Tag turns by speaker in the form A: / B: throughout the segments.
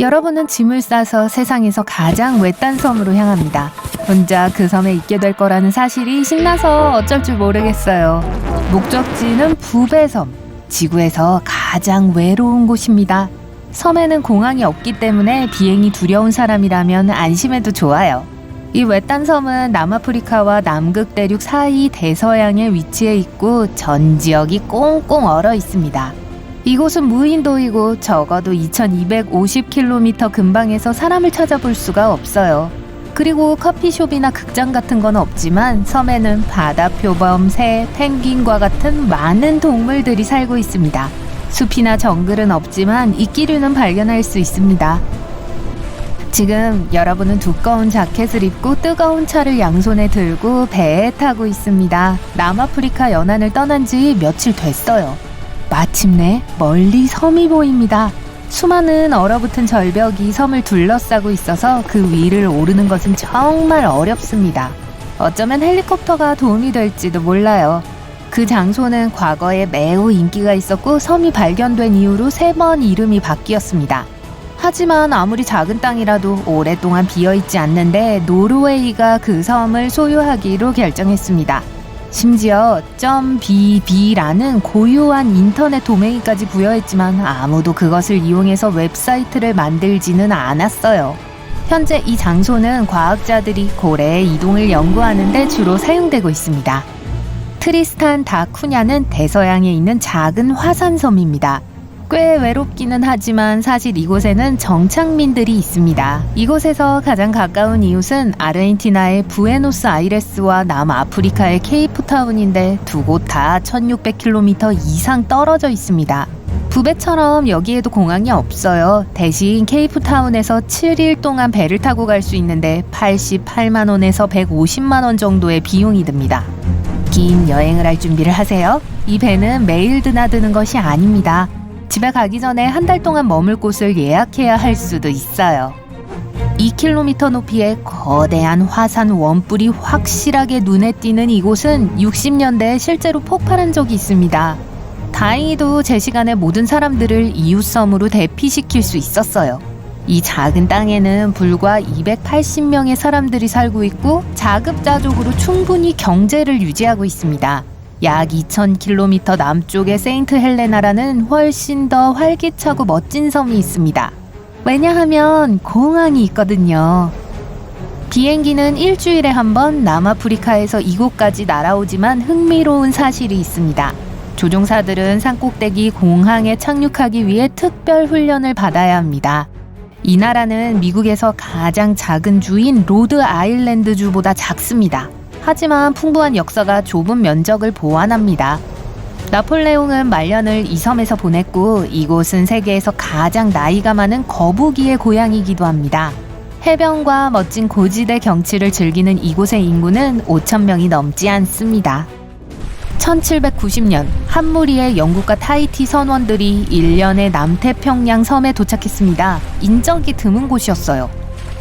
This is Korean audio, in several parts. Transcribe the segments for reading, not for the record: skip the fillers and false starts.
A: 여러분은 짐을 싸서 세상에서 가장 외딴 섬으로 향합니다. 혼자 그 섬에 있게 될 거라는 사실이 신나서 어쩔 줄 모르겠어요. 목적지는 부배섬, 지구에서 가장 외로운 곳입니다. 섬에는 공항이 없기 때문에 비행이 두려운 사람이라면 안심해도 좋아요. 이 외딴 섬은 남아프리카와 남극 대륙 사이 대서양에 위치해 있고 전 지역이 꽁꽁 얼어 있습니다. 이곳은 무인도이고 적어도 2250km 근방에서 사람을 찾아볼 수가 없어요. 그리고 커피숍이나 극장 같은 건 없지만 섬에는 바다표범, 새, 펭귄과 같은 많은 동물들이 살고 있습니다. 숲이나 정글은 없지만 이끼류는 발견할 수 있습니다. 지금 여러분은 두꺼운 자켓을 입고 뜨거운 차를 양손에 들고 배에 타고 있습니다. 남아프리카 연안을 떠난 지 며칠 됐어요. 마침내 멀리 섬이 보입니다. 수많은 얼어붙은 절벽이 섬을 둘러싸고 있어서 그 위를 오르는 것은 정말 어렵습니다. 어쩌면 헬리콥터가 도움이 될지도 몰라요. 그 장소는 과거에 매우 인기가 있었고 섬이 발견된 이후로 3번 이름이 바뀌었습니다. 하지만 아무리 작은 땅이라도 오랫동안 비어있지 않는데 노르웨이가 그 섬을 소유하기로 결정했습니다. 심지어 .bb라는 고유한 인터넷 도메인까지 부여했지만 아무도 그것을 이용해서 웹사이트를 만들지는 않았어요. 현재 이 장소는 과학자들이 고래의 이동을 연구하는 데 주로 사용되고 있습니다. 트리스탄 다 쿠냐는 대서양에 있는 작은 화산섬입니다. 꽤 외롭기는 하지만 사실 이곳에는 정착민들이 있습니다. 이곳에서 가장 가까운 이웃은 아르헨티나의 부에노스아이레스와 남아프리카의 케이프타운인데 두 곳 다 1600km 이상 떨어져 있습니다. 부배처럼 여기에도 공항이 없어요. 대신 케이프타운에서 7일 동안 배를 타고 갈 수 있는데 88만 원에서 150만 원 정도의 비용이 듭니다. 긴 여행을 할 준비를 하세요. 이 배는 매일 드나드는 것이 아닙니다. 집에 가기 전에 한 달 동안 머물 곳을 예약해야 할 수도 있어요. 2km 높이의 거대한 화산 원뿔이 확실하게 눈에 띄는 이곳은 60년대에 실제로 폭발한 적이 있습니다. 다행히도 제 시간에 모든 사람들을 이웃섬으로 대피시킬 수 있었어요. 이 작은 땅에는 불과 280명의 사람들이 살고 있고 자급자족으로 충분히 경제를 유지하고 있습니다. 약 2000km 남쪽의 세인트 헬레나라는 훨씬 더 활기차고 멋진 섬이 있습니다. 왜냐하면 공항이 있거든요. 비행기는 일주일에 한 번 남아프리카에서 이곳까지 날아오지만 흥미로운 사실이 있습니다. 조종사들은 산꼭대기 공항에 착륙하기 위해 특별 훈련을 받아야 합니다. 이 나라는 미국에서 가장 작은 주인 로드 아일랜드 주보다 작습니다. 하지만 풍부한 역사가 좁은 면적을 보완합니다. 나폴레옹은 말년을 이 섬에서 보냈고 이곳은 세계에서 가장 나이가 많은 거북이의 고향이기도 합니다. 해변과 멋진 고지대 경치를 즐기는 이곳의 인구는 5,000명이 넘지 않습니다. 1790년 한 무리의 영국과 타히티 선원들이 1년에 남태평양 섬에 도착했습니다. 인적이 드문 곳이었어요.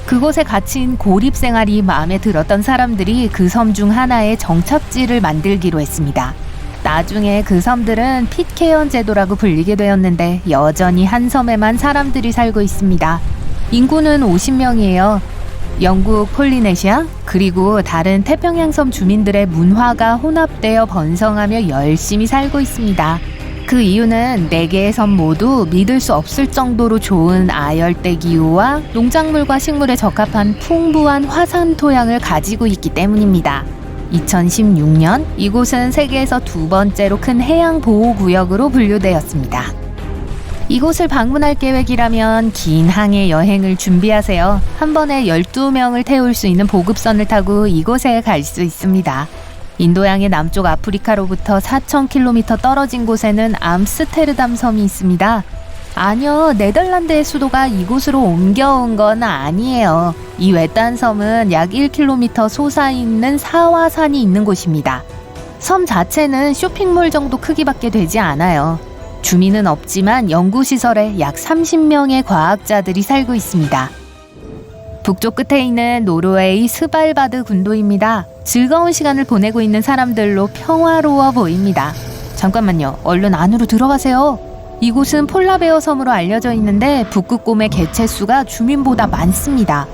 A: 그곳에 갇힌 고립 생활이 마음에 들었던 사람들이 그 섬 중 하나의 정착지를 만들기로 했습니다. 나중에 그 섬들은 핏케언 제도라고 불리게 되었는데 여전히 한 섬에만 사람들이 살고 있습니다. 인구는 50명이에요. 영국 폴리네시아 그리고 다른 태평양섬 주민들의 문화가 혼합되어 번성하며 열심히 살고 있습니다. 그 이유는 4개의 섬 모두 믿을 수 없을 정도로 좋은 아열대 기후와 농작물과 식물에 적합한 풍부한 화산 토양을 가지고 있기 때문입니다. 2016년 이곳은 세계에서 2번째로 큰 해양보호구역으로 분류되었습니다. 이곳을 방문할 계획이라면 긴 항해 여행을 준비하세요. 한 번에 12명을 태울 수 있는 보급선을 타고 이곳에 갈 수 있습니다. 인도양의 남쪽 아프리카로부터 4000km 떨어진 곳에는 암스테르담 섬이 있습니다. 아니요, 네덜란드의 수도가 이곳으로 옮겨온 건 아니에요. 이 외딴 섬은 약 1km 솟아있는 사화산이 있는 곳입니다. 섬 자체는 쇼핑몰 정도 크기밖에 되지 않아요. 주민은 없지만 연구시설에 약 30명의 과학자들이 살고 있습니다. 북쪽 끝에 있는 노르웨이 스발바드 군도입니다. 즐거운 시간을 보내고 있는 사람들로 평화로워 보입니다. 잠깐만요. 얼른 안으로 들어가세요. 이곳은 폴라베어 섬으로 알려져 있는데 북극곰의 개체수가 주민보다 많습니다.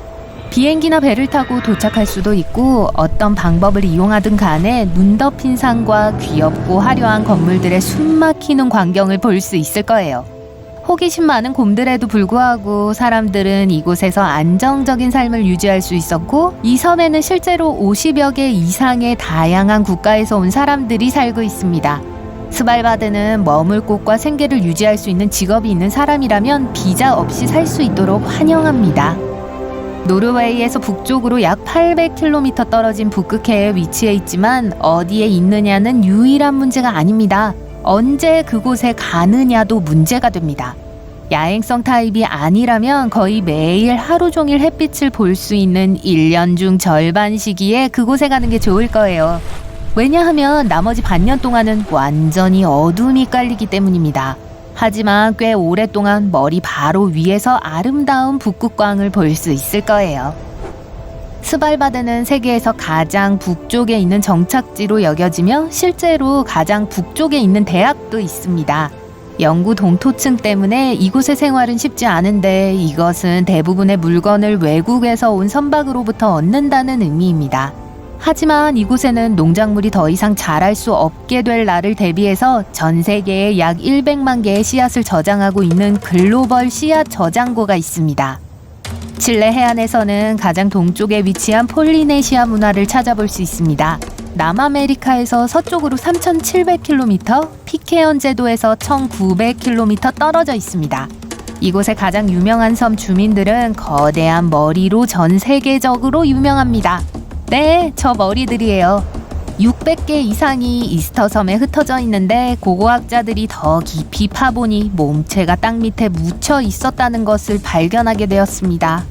A: 비행기나 배를 타고 도착할 수도 있고 어떤 방법을 이용하든 간에 눈 덮인 산과 귀엽고 화려한 건물들의 숨막히는 광경을 볼 수 있을 거예요. 호기심 많은 곰들에도 불구하고 사람들은 이곳에서 안정적인 삶을 유지할 수 있었고 이 섬에는 실제로 50여 개 이상의 다양한 국가에서 온 사람들이 살고 있습니다. 스발바드는 머물 곳과 생계를 유지할 수 있는 직업이 있는 사람이라면 비자 없이 살 수 있도록 환영합니다. 노르웨이에서 북쪽으로 약 800km 떨어진 북극해에 위치해 있지만 어디에 있느냐는 유일한 문제가 아닙니다. 언제 그곳에 가느냐도 문제가 됩니다. 야행성 타입이 아니라면 거의 매일 하루 종일 햇빛을 볼 수 있는 1년 중 절반 시기에 그곳에 가는 게 좋을 거예요. 왜냐하면 나머지 반년 동안은 완전히 어둠이 깔리기 때문입니다. 하지만 꽤 오랫동안 머리 바로 위에서 아름다운 북극광을 볼 수 있을 거예요. 스발바드는 세계에서 가장 북쪽에 있는 정착지로 여겨지며 실제로 가장 북쪽에 있는 대학도 있습니다. 영구 동토층 때문에 이곳의 생활은 쉽지 않은데 이것은 대부분의 물건을 외국에서 온 선박으로부터 얻는다는 의미입니다. 하지만 이곳에는 농작물이 더 이상 자랄 수 없게 될 날을 대비해서 전 세계에 약 100만 개의 씨앗을 저장하고 있는 글로벌 씨앗 저장고가 있습니다. 칠레 해안에서는 가장 동쪽에 위치한 폴리네시아 문화를 찾아볼 수 있습니다. 남아메리카에서 서쪽으로 3,700km, 피케온 제도에서 1,900km 떨어져 있습니다. 이곳의 가장 유명한 섬 주민들은 거대한 머리로 전 세계적으로 유명합니다. 네, 저 머리들이에요. 600개 이상이 이스터 섬에 흩어져 있는데 고고학자들이 더 깊이 파보니 몸체가 땅 밑에 묻혀 있었다는 것을 발견하게 되었습니다.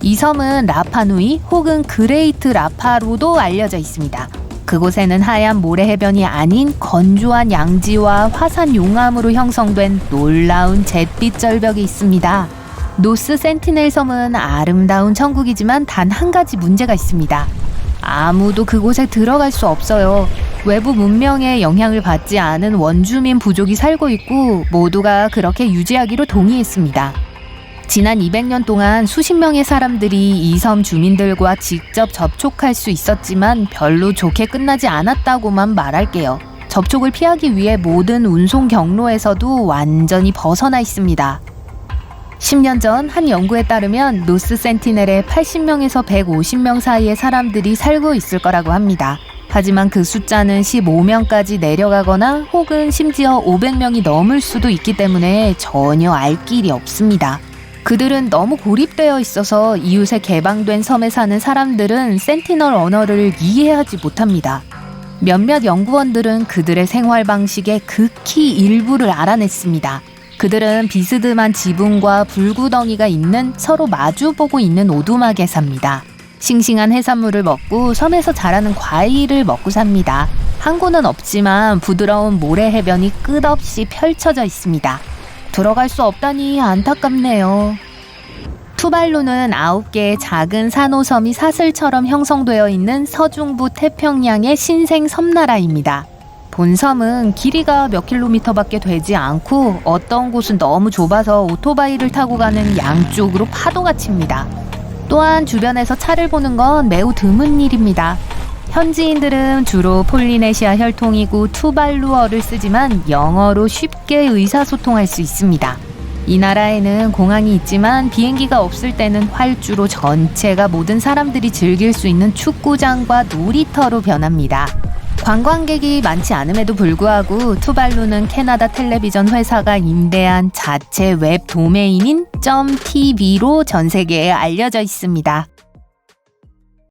A: 이 섬은 라파누이 혹은 그레이트 라파로도 알려져 있습니다. 그곳에는 하얀 모래 해변이 아닌 건조한 양지와 화산 용암으로 형성된 놀라운 잿빛 절벽이 있습니다. 노스 센티넬 섬은 아름다운 천국이지만 단 한 가지 문제가 있습니다. 아무도 그곳에 들어갈 수 없어요. 외부 문명의 영향을 받지 않은 원주민 부족이 살고 있고 모두가 그렇게 유지하기로 동의했습니다. 지난 200년 동안 수십 명의 사람들이 이 섬 주민들과 직접 접촉할 수 있었지만 별로 좋게 끝나지 않았다고만 말할게요. 접촉을 피하기 위해 모든 운송 경로에서도 완전히 벗어나 있습니다. 10년 전 한 연구에 따르면 노스 센티넬에 80명에서 150명 사이의 사람들이 살고 있을 거라고 합니다. 하지만 그 숫자는 15명까지 내려가거나 혹은 심지어 500명이 넘을 수도 있기 때문에 전혀 알 길이 없습니다. 그들은 너무 고립되어 있어서 이웃에 개방된 섬에 사는 사람들은 센티널 언어를 이해하지 못합니다. 몇몇 연구원들은 그들의 생활 방식의 극히 일부를 알아냈습니다. 그들은 비스듬한 지붕과 불구덩이가 있는 서로 마주보고 있는 오두막에 삽니다. 싱싱한 해산물을 먹고 섬에서 자라는 과일을 먹고 삽니다. 항구는 없지만 부드러운 모래 해변이 끝없이 펼쳐져 있습니다. 들어갈 수 없다니 안타깝네요. 투발루는 9개의 작은 산호섬이 사슬처럼 형성되어 있는 서중부 태평양의 신생 섬나라입니다. 본섬은 길이가 몇 킬로미터밖에 되지 않고 어떤 곳은 너무 좁아서 오토바이를 타고 가는 양쪽으로 파도가 칩니다. 또한 주변에서 차를 보는 건 매우 드문 일입니다. 현지인들은 주로 폴리네시아 혈통이고 투발루어를 쓰지만 영어로 쉽게 의사소통할 수 있습니다. 이 나라에는 공항이 있지만 비행기가 없을 때는 활주로 전체가 모든 사람들이 즐길 수 있는 축구장과 놀이터로 변합니다. 관광객이 많지 않음에도 불구하고 투발루는 캐나다 텔레비전 회사가 임대한 자체 웹 도메인인 .tv로 전 세계에 알려져 있습니다.